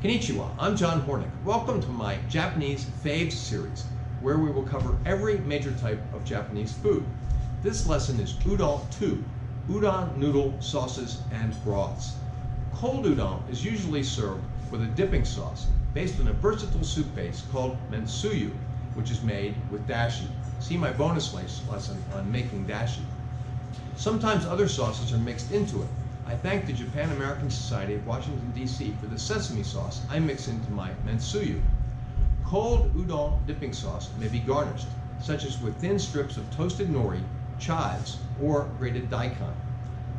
Konnichiwa, I'm John Hornick. Welcome to my Japanese Faves series, where we will cover every major type of Japanese food. This lesson is Udon 2, Udon, Noodle, Sauces, and Broths. Cold udon is usually served with a dipping sauce based on a versatile soup base called Mentsuyu, which is made with dashi. See my bonus lesson on Making Dashi. Sometimes other sauces are mixed into it. I thank the Japan-American Society of Washington, D.C. for the sesame sauce I mix into my Mentsuyu. Cold udon dipping sauce may be garnished, such as with thin strips of toasted nori, chives, or grated daikon.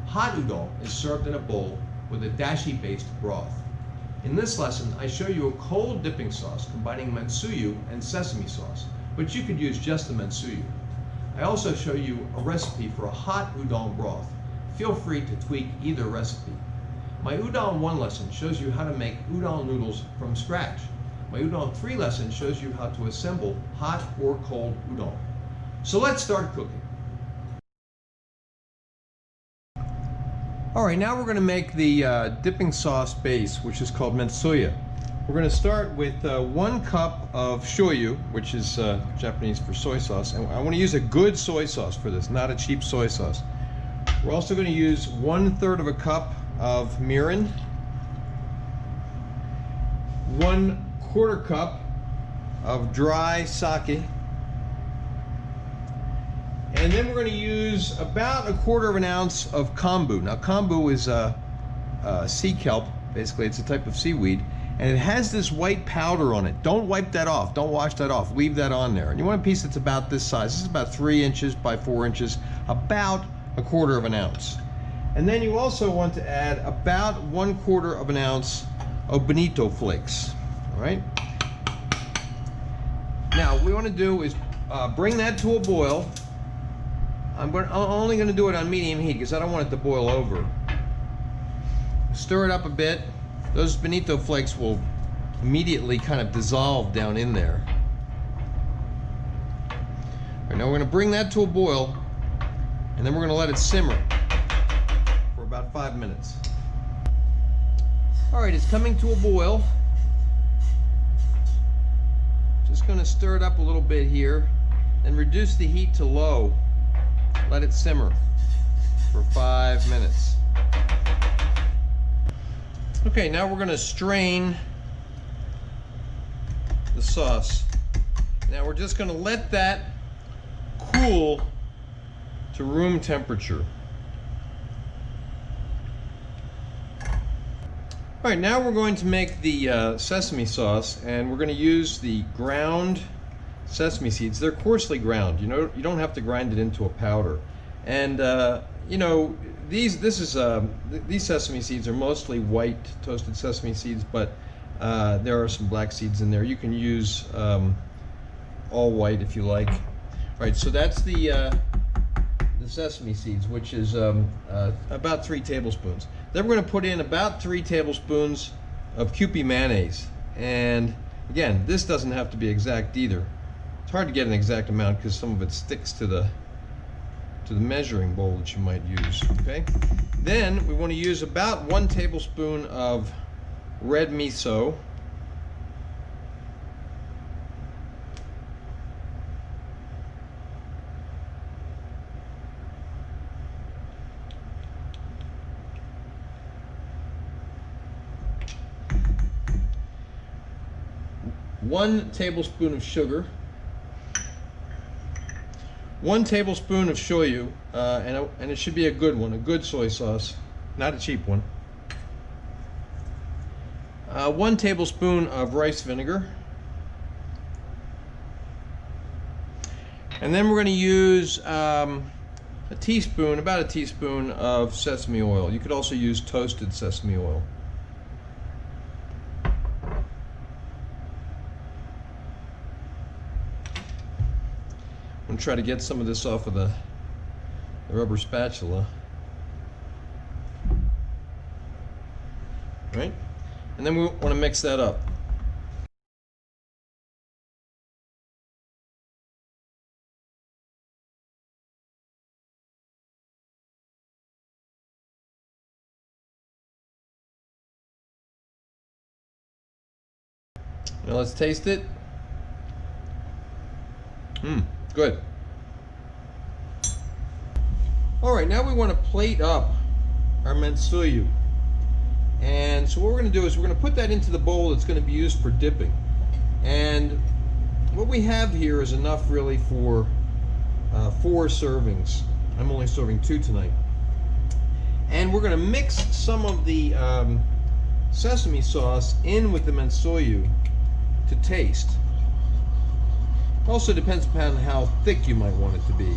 Hot udon is served in a bowl with a dashi-based broth. In this lesson, I show you a cold dipping sauce combining Mentsuyu and sesame sauce, but you could use just the Mentsuyu. I also show you a recipe for a hot udon broth. Feel free to tweak either recipe. My Udon 1 lesson shows you how to make udon noodles from scratch. My Udon 3 lesson shows you how to assemble hot or cold udon. So let's start cooking. All right, now we're going to make the dipping sauce base, which is called Mentsuyu. We're going to start with 1 cup of shoyu, which is Japanese for soy sauce. And I want to use a good soy sauce for this, not a cheap soy sauce. We're also going to use 1/3 of a cup of mirin, 1/4 cup of dry sake, and then we're going to use about 1/4 ounce of kombu. Now kombu is sea kelp, basically it's a type of seaweed, and it has this white powder on it. Don't wipe that off, don't wash that off, leave that on there. And you want a piece that's about this size. This is about 3 inches by 4 inches, about 1/4 ounce. And then you also want to add about 1/4 ounce of bonito flakes. All right. Now what we want to do is bring that to a boil. I'm only going to do it on medium heat because I don't want it to boil over. Stir it up a bit. Those bonito flakes will immediately kind of dissolve down in there. All right, now we're going to bring that to a boil, and then we're going to let it simmer for about 5 minutes. All right, it's coming to a boil. Just going to stir it up a little bit here and reduce the heat to low. Let it simmer for 5 minutes. Okay, now we're going to strain the sauce. Now we're just going to let that cool to room temperature. All right, now we're going to make the sesame sauce, and we're going to use the ground sesame seeds. They're coarsely ground. You know, you don't have to grind it into a powder. And you know, these sesame seeds are mostly white toasted sesame seeds, but there are some black seeds in there. You can use all white if you like. All right, so that's the sesame seeds, which is about 3 tablespoons. Then we're going to put in about 3 tablespoons of Kewpie mayonnaise. And again, this doesn't have to be exact either. It's hard to get an exact amount because some of it sticks to the measuring bowl that you might use. Okay. Then we want to use about 1 tablespoon of red miso. One tablespoon of sugar, 1 tablespoon of shoyu, and it should be a good one, a good soy sauce, not a cheap one. 1 tablespoon of rice vinegar, and then we're going to use about a teaspoon of sesame oil. You could also use toasted sesame oil. I'm going to try to get some of this off of the rubber spatula. Right? And then we want to mix that up. Now let's taste it. Good. All right, now we want to plate up our Mentsuyu. And so what we're going to do is we're going to put that into the bowl that's going to be used for dipping. And what we have here is enough really for 4 servings. I'm only serving 2 tonight. And we're going to mix some of the sesame sauce in with the Mentsuyu to taste. Also depends upon how thick you might want it to be.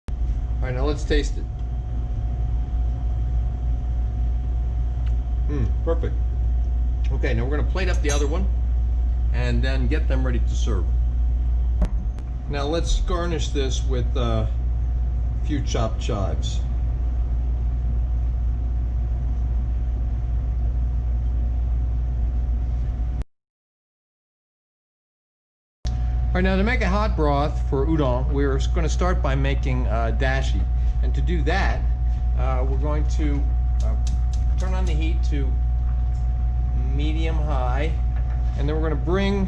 All right, now let's taste it. Perfect. Okay, now we're going to plate up the other one and then get them ready to serve. Now let's garnish this with a few chopped chives. All right, now to make a hot broth for udon, we're going to start by making dashi. And to do that, we're going to turn on the heat to medium-high, and then we're going to bring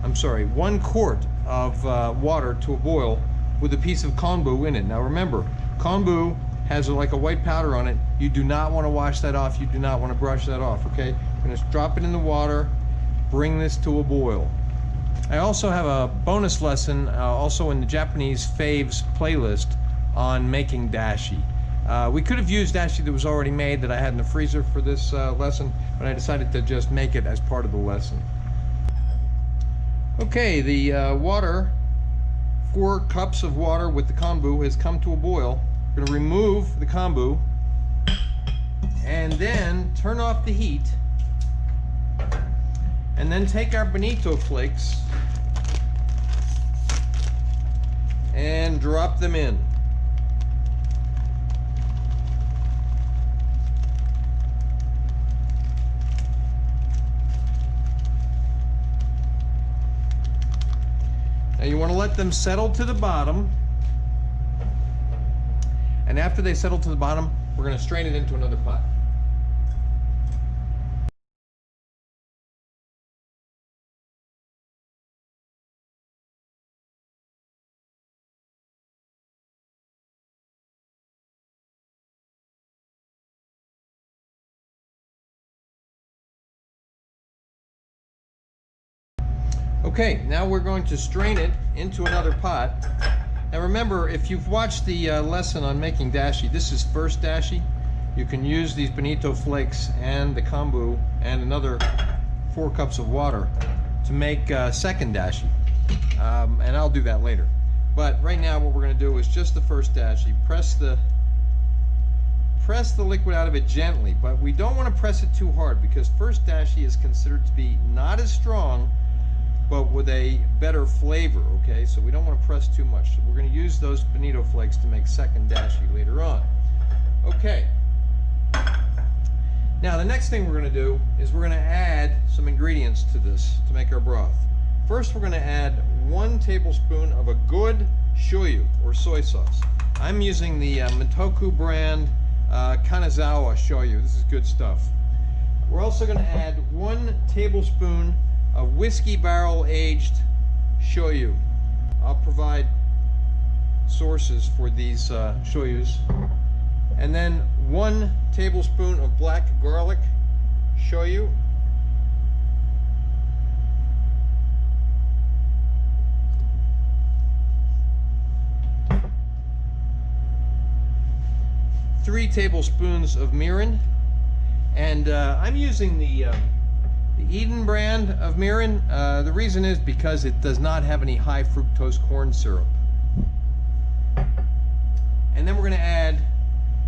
1 quart of water to a boil with a piece of kombu in it. Now remember, kombu has like a white powder on it. You do not want to wash that off. You do not want to brush that off, okay? We're going to drop it in the water, bring this to a boil. I also have a bonus lesson also in the Japanese Faves playlist on making dashi. We could have used dashi that was already made that I had in the freezer for this lesson, but I decided to just make it as part of the lesson. Okay, the water, 4 cups of water with the kombu has come to a boil. We're going to remove the kombu and then turn off the heat, and then take our bonito flakes and drop them in. Now you want to let them settle to the bottom, and after they settle to the bottom, we're going to strain it into another pot. Okay, now we're going to strain it into another pot. Now remember, if you've watched the lesson on making dashi, this is first dashi. You can use these bonito flakes and the kombu and another 4 cups of water to make second dashi. And I'll do that later. But right now what we're going to do is just the first dashi. Press the liquid out of it gently, but we don't want to press it too hard because first dashi is considered to be not as strong but with a better flavor, okay? So we don't want to press too much. So we're going to use those bonito flakes to make second dashi later on. Okay. Now the next thing we're going to do is we're going to add some ingredients to this to make our broth. First we're going to add 1 tablespoon of a good shoyu or soy sauce. I'm using the Mentoku brand Kanazawa shoyu. This is good stuff. We're also going to add 1 tablespoon of whiskey barrel aged shoyu. I'll provide sources for these shoyus. And then 1 tablespoon of black garlic shoyu. Three tablespoons of mirin, and I'm using the Udon brand of mirin. The reason is because it does not have any high fructose corn syrup. And then we're going to add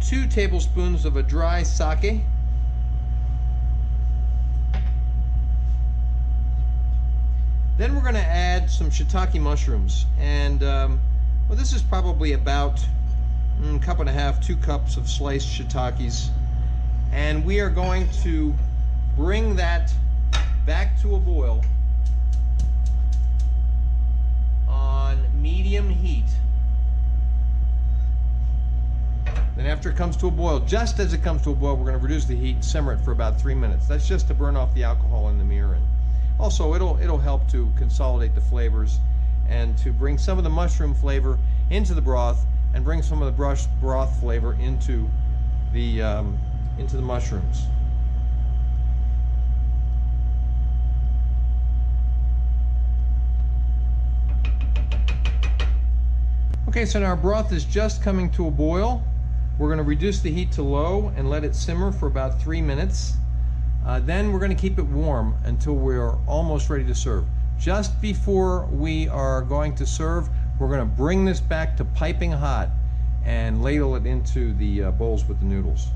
2 tablespoons of a dry sake. Then we're going to add some shiitake mushrooms, and well, this is probably about 1.5 cups, 2 cups of sliced shiitakes, and we are going to bring that back to a boil on medium heat. Then after it comes to a boil, just as it comes to a boil, we're going to reduce the heat and simmer it for about 3 minutes. That's just to burn off the alcohol in the mirin. Also, it'll help to consolidate the flavors and to bring some of the mushroom flavor into the broth and bring some of the broth flavor into the mushrooms. Okay, so now our broth is just coming to a boil. We're going to reduce the heat to low and let it simmer for about 3 minutes. Then we're going to keep it warm until we're almost ready to serve. Just before we are going to serve, we're going to bring this back to piping hot and ladle it into the bowls with the noodles.